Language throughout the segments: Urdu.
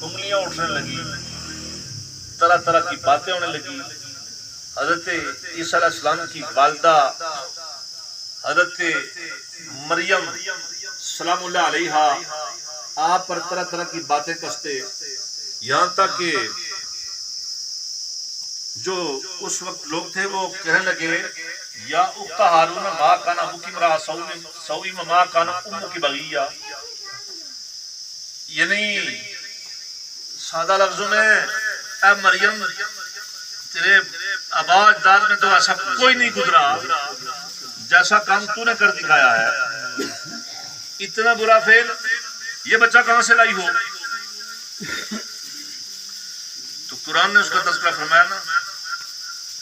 انگلیاں اٹھنے لگی، طرح طرح کی باتیں ہونے لگی۔ حضرت عیسیٰ علیہ السلام کی والدہ حضرت مریم سلام اللہ علیہا آپ پر طرح طرح کی باتیں کستے، یہاں تک کہ جو اس وقت لوگ تھے وہ کہنے لگے یا اخت ہارون ما کان ابوکی امرأ سوء وما کانت امکی بغیہ، یعنی سادہ لفظوں میں اے مریم تیرے آبا اجداد میں تو ایسا کوئی نہیں گزرا جیسا کام تو نے کر دکھایا ہے، اتنا برا فعل، یہ بچہ کہاں سے لائی ہو؟ تو قرآن نے اس کا تذکرہ فرمایا نا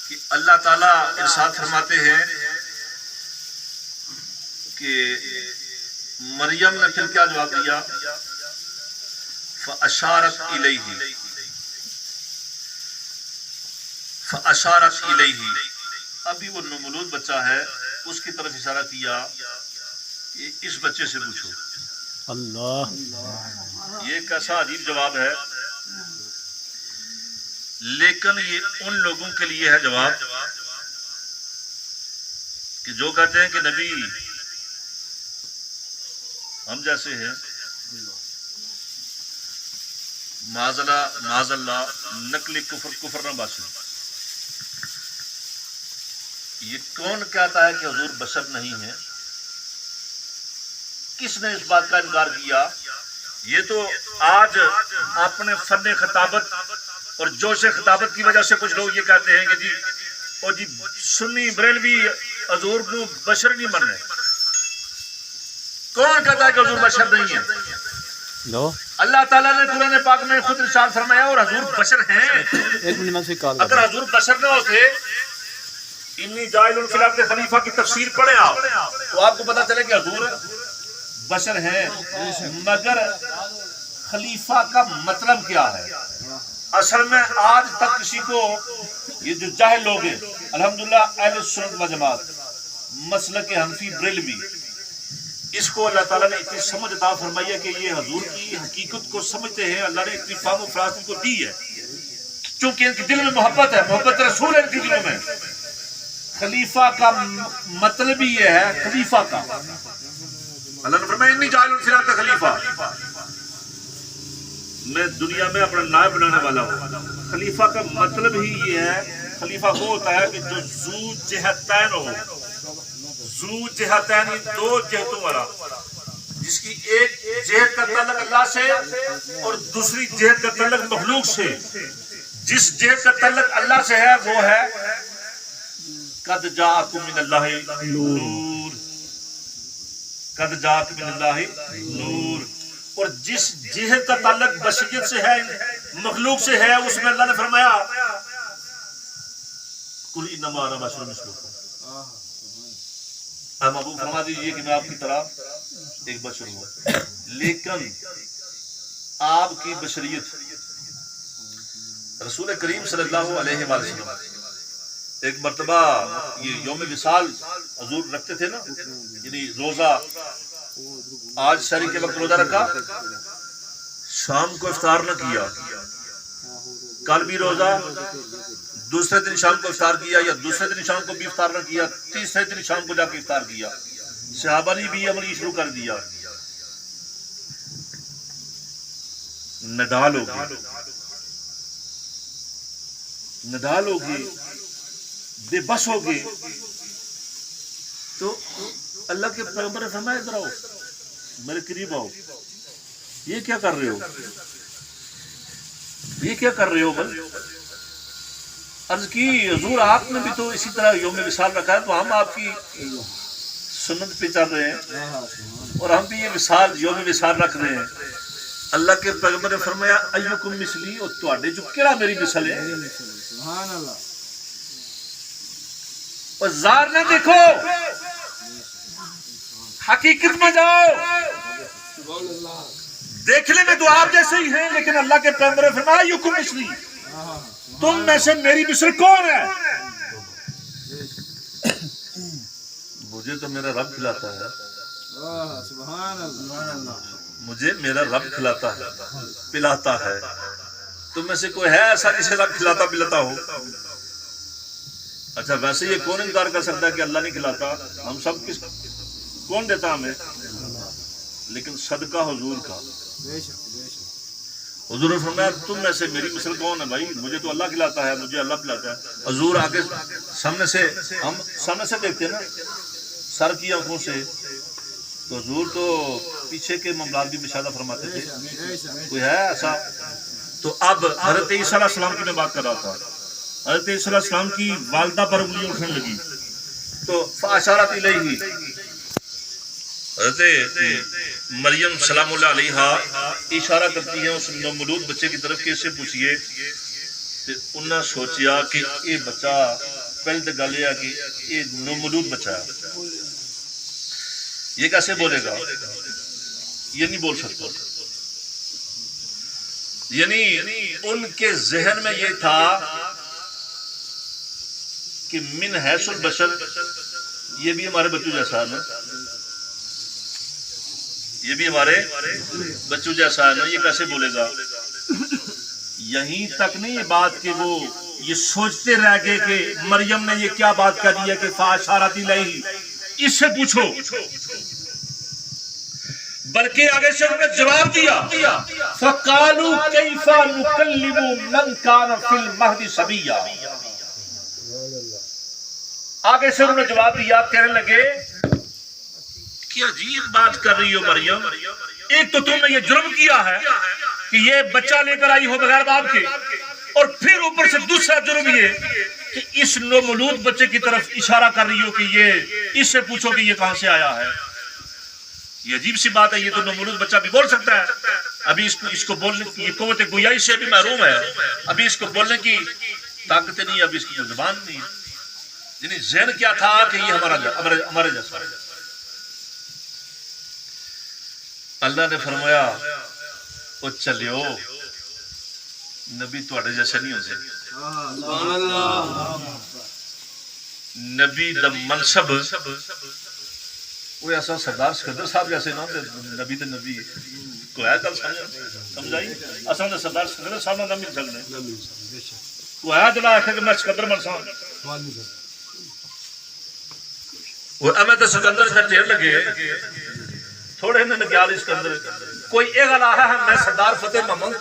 کہ اللہ تعالیٰ ارشاد فرماتے ہیں کہ مریم نے پھر کیا جواب دیا؟ فَأَشَارَتْ إِلَيْهِ فَأَشَارَتْ إِلَيْهِ، ابھی وہ نومولود بچہ ہے، اس کی طرف اشارہ کیا کہ اس بچے سے پوچھو۔ اللہ، یہ کیسا عجیب جواب ہے، لیکن یہ ان لوگوں کے لیے ہے جواب کہ جو کہتے ہیں کہ نبی ہم جیسے ہیں، معاذ اللہ نقلی کفر نہ باسو۔ یہ کون کہتا ہے کہ حضور بشر نہیں ہے؟ کس نے اس بات کا انکار کیا؟ یہ تو آج اپنے فن خطابت اور جوش خطابت کی وجہ سے کچھ لوگ یہ کہتے ہیں کہ جی او جی سنی بریلوی حضور کو بشر نہیں من رہے۔ کون کہتا ہے کہ حضور بشر نہیں ہے؟ اللہ تعالیٰ نے قرآن پاک میں خود ارشاد فرمایا اور حضور بشر ہیں۔ اگر حضور بشر نہ ہوتے، انی جاعل فی الارض خلیفہ کی تفسیر پڑھیں آپ تو آپ کو پتا چلے کہ حضور بشر ہیں، مگر خلیفہ کا مطلب کیا ہے؟ اصل میں آج تک کسی کو، یہ جو جاہل لوگ ہیں، الحمدللہ اہل سنت و جماعت مسلک حنفی بریلوی، اس کو اللہ تعالیٰ نے اتنی سمجھ عطا فرمائی ہے کہ یہ حضور کی حقیقت کو سمجھتے ہیں۔ اللہ نے اتنی فہم و فراست ان کو دی ہے چونکہ ان کے دل میں محبت ہے، محبت رسول ہے ان کے دلوں میں۔ خلیفہ کا مطلب ہی یہ ہے، خلیفہ کا، اللہ نے فرمایا انی جاعل فی الارض خلیفہ، میں دنیا میں اپنا نائب بنانے والا ہوں۔ خلیفہ کا مطلب ہی یہ ہے، خلیفہ وہ ہوتا ہے کہ جو ذو جہتین ہو، ذو جہتین، دو جہتوں والا، جس کی ایک جہت کا تعلق اللہ سے اور دوسری جہت کا تعلق مخلوق سے۔ جس جہت کا تعلق اللہ سے ہے وہ ہے قد جاءکم من اللہ نور، قد جاءکم من اللہ نور، اور جس جہت کا تعلق بشریت سے ہے، مخلوق سے ہے، اس میں اللہ نے فرمایا قل انما انا بشر مثلکم، آپ محبوب فرما دیجئے کہ میں آپ کی طرح ایک بشر ہوں، لیکن آپ کی بشریت، رسول کریم صلی اللہ علیہ وآلہ وسلم ایک مرتبہ یہ یوم وصال حضور رکھتے تھے نا، یعنی روزہ، آج سحری کے وقت روزہ رکھا، شام کو افطار نہ کیا، کل بھی روزہ، دوسرے دن شام کو افطار کیا، یا دوسرے دن شام کو بھی افطار نہ کیا، تیسرے دن شام کو جا کے افطار کیا۔ صحابہ نے بھی عمل شروع کر دیا، نڈال ہوگی، نڈال ہوگی، بے بس ہوگی۔ تو اللہ کے پیغمبر نے فرمایا ادھر آؤ، میرے قریب آؤ، یہ کیا کر رہے ہو، یہ کیا کر رہے ہو؟ بل عرض کی حضور آپ نے بھی تو اسی طرح یوم وصال رکھا ہے، تو ہم آپ کی سنت پہ چل رہے ہیں اور ہم بھی یہ وصال، یوم وصال رکھ رہے ہیں۔ اللہ کے پیغمبر نے فرمایا ایکم مثلی، اور تواڈے جو کیڑا میری مثل ہے؟ سبحان اللہ۔ اور زار نہ دیکھو، حقیقت میں جاؤ، دیکھنے میں تو آپ جیسے ہی ہیں، لیکن اللہ کے پیغمبر نے فرمایا ایکم مثلی، تم میں سے میری مثل کون ہے؟ مجھے تو میرا رب کھلاتا ہے، مجھے میرا رب کھلاتا ہے پلاتا ہے. تم میں سے کوئی ہے ایسا جسے رب کھلاتا پلاتا ہو؟ اچھا ویسے یہ کون انکار کر سکتا ہے کہ اللہ نہیں کھلاتا؟ ہم سب کس کون دیتا ہمیں؟ لیکن صدقہ حضور کا. حضور نے فرمایا تم میں سے میری مثل کون ہے بھائی؟ مجھے تو اللہ کھلاتا ہے, مجھے اللہ پلاتا ہے. حضور آگے سامنے سے, ہم سامنے سے دیکھتے ہیں نا سر کی آنکھوں سے, تو حضور تو پیچھے کے معاملات بھی مشاہدہ فرماتے تھے. کوئی ہے ایسا؟ تو اب حضرت عیسیٰ علیہ السلام کی میں بات کر رہا تھا. حضرت عیسیٰ علیہ السلام کی والدہ پر انگلی اٹھنے لگی تو فاشارت الیہ, حضرت مریم سلام اللہ علیہا اشارہ کرتی ہیں اس نومولود بچے کی طرف کہ اس سے پوچھئے. انہوں نے سوچیا کہ یہ بچہ پہلے تو گل یہ ہے کہ یہ نومولود بچہ ہے, یہ کیسے بولے گا؟ یہ نہیں بول سکتا. یعنی ان کے ذہن میں یہ تھا کہ من حیث البشر یہ بھی ہمارے بچوں جیسا ہے نا, یہ بھی ہمارے بچوں جیسا ہے نا, یہ کیسے بولے گا؟ یہیں تک نہیں یہ بات کہ وہ یہ سوچتے رہ گئے کہ مریم نے یہ کیا بات کر دی ہے کہ فاشارت الیہ, اس سے پوچھو, بلکہ آگے سے انہوں نے جواب دیا فَقَالُوا كَيْفَ نُكَلِّمُ مَنْ كَانَ فِي الْمَهْدِ صَبِيًّا. آگے سے انہوں نے جواب دیا, کہنے لگے کہ عجیب بات کر رہی ہو مریم, ایک تو تم نے یہ جرم کیا ہے کہ یہ بچہ لے کر آئی ہو بغیر باپ کے, اور پھر اوپر سے دوسرا جرم یہ کہ اس نومولود بچے کی طرف اشارہ کر رہی ہو کہ یہ اس سے پوچھو کہ یہ کہاں سے آیا ہے. یہ عجیب سی بات ہے, یہ تو نومولود بچہ بھی بول سکتا ہے. ابھی اس کو بولنے کی قوت گویائی سے بھی محروم ہے, ابھی اس کو بولنے کی طاقت نہیں, ابھی اس کی زبان نہیں. یعنی ذہن کیا تھا کہ یہ ہمارے جیسا ہے. اللہ نے فرمایا او چلیو نبی تواڈے جیسے نہیں ہوتے. سبحان اللہ. نبی دا منصب وہ ایسا سردار سکندر صاحب جیسے نہ نبی تے نبی کو ہے گل سمجھائی. اصل میں سردار سکندر صاحب نہ مل سکنے وہ ہے جڑا آکھے کہ میں سکندر بن سکاں. وہ احمد سکندر کا ٹھیر لگے تھوڑے نے نکال اسکندر کوئی ایک گل ہے میں سردار فتح محمد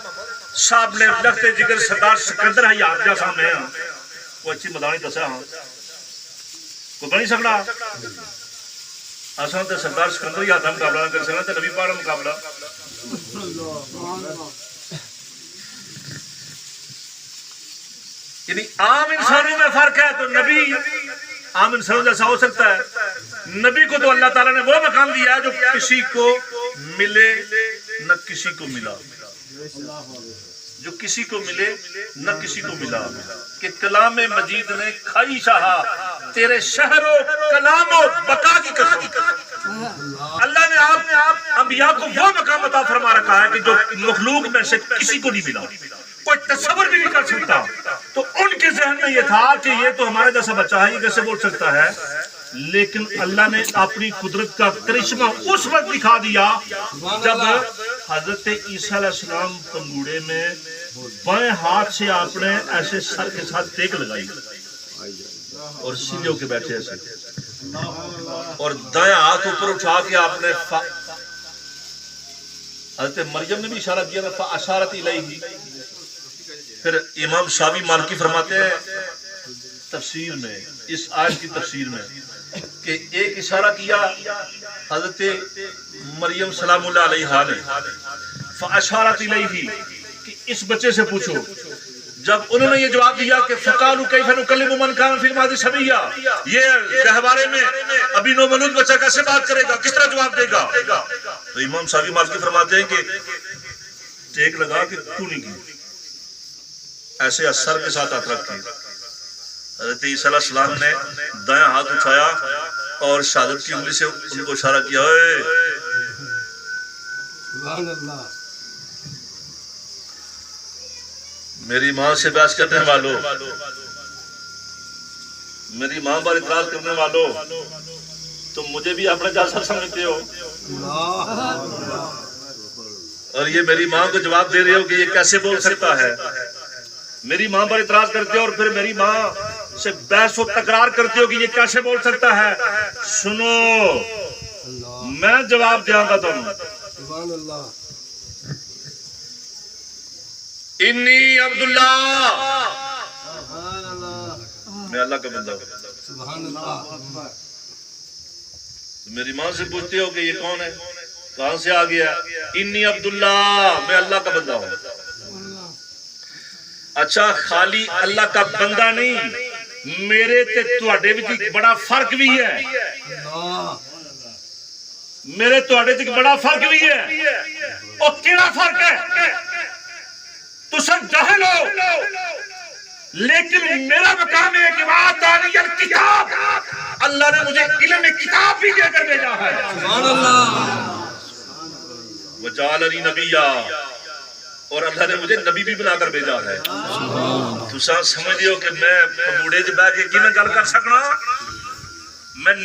صاحب نے لگتے جگر سردار سکندر ہے یاد جا سامنے ہاں کوئی اچھی مدانی دسا ہاں کوئی بنی سکنا. اصل تو سردار سکندر ہی ہاتھ مقابلہ نہ کر سکنا تو نبی پاک مقابلہ. یعنی عام انسانوں میں فرق ہے تو نبی عام انسانوں جیسا ہو سکتا ہے. نبی کو تو اللہ تعالیٰ نے وہ مقام دیا ہے جو کسی کو ملے نہ کسی کو ملا, جو کسی کو ملے نہ کسی کو ملا. کہ کلام مجید نے کھائی چاہا تیرے شہر و کلام و بقا کی قسم. اللہ نے آپ انبیاء کو وہ مقام عطا فرما رکھا ہے کہ جو مخلوق میں سے کسی کو نہیں ملا, کوئی تصور بھی نہیں کر سکتا. تو ان کے ذہن میں یہ تھا کہ یہ تو ہمارے جیسا بچہ ہے, یہ کیسے بول سکتا ہے. لیکن اللہ نے اپنی قدرت کا کرشمہ اس وقت دکھا دیا جب حضرت عیسیٰ علیہ السلام پنگوڑے میں بائیں ہاتھ سے آپ نے ایسے سر کے ساتھ ٹیک لگائی اور سیدھے ہو کے بیٹھے ایسے, اور دائیں ہاتھ اوپر اٹھا کے آپ نے حضرت مریم نے بھی اشارہ کیا تھا فاشارت الیہ. پھر امام شاوی مالکی فرماتے ہیں تفسیر میں اس آیت کی تفسیر میں کہ ایک اشارہ کیا حضرت مریم سلام اللہ علیہا نے فاشارت الیہ کہ اس بچے سے پوچھو. جب انہوں نے یہ جواب دیا کہ فقالوا کیف نکلم من کان فی المهد صبیا, یہ گہوارے میں ابھی نومولود بچہ کیسے بات کرے گا, کس طرح جواب دے گا. تو امام شاوی مالکی فرماتے ہیں کہ ٹیک لگا کہ کیوں نہیں کی, ایسے سر کے ساتھ ہاتھ رکھ کے حضرت عیسیٰ علیہ السلام نے دائیں ہاتھ اٹھایا اور شہادت کی انگلی سے ان کو اشارہ کیا میری ماں سے بحث کرنے والوں, میری ماں پر اعتراض کرنے والوں, تم مجھے بھی اپنے جیسا سمجھتے ہو. اور یہ میری ماں کو جواب دے رہے ہو کہ یہ کیسے بول سکتا ہے؟ میری ماں پر اعتراض کرتے ہو اور پھر میری ماں سے بحث و تکرار کرتے ہو کہ یہ کیسے بول سکتا ہے؟ سنو میں جواب دیا گا تم. سبحان اللہ. انی عبداللہ، سبحان اللہ. میں اللہ کا بندہ ہوں. سبحان اللہ. میری ماں سے پوچھتے ہو کہ یہ کون ہے، کہاں سے آ گیا؟ انی عبداللہ، میں اللہ کا بندہ ہوں. اچھا خالی اللہ کا بندہ نہیں، میرے تے تواڈے وچ بڑا فرق بھی ہے. میرے تواڈے وچ بڑا فرق بھی ہے. او کیڑا فرق ہے؟ تساں جاہل ہو، لیکن میرا مقام ہے کہ وَآتَانِيَ الْكِتَابَ، اللہ نے مجھے علم کتاب بھی دے کر بھیجا ہے. سبحان اللہ. وَجَعَلَنِي نَبِيًّا، اور اللہ نے مجھے نبی بھی بنا کر بھیجا ہے. تساں سمجھ دیو کہ میں بوڑھے چ بیٹھ کے کیویں گل کر سکنا؟ میں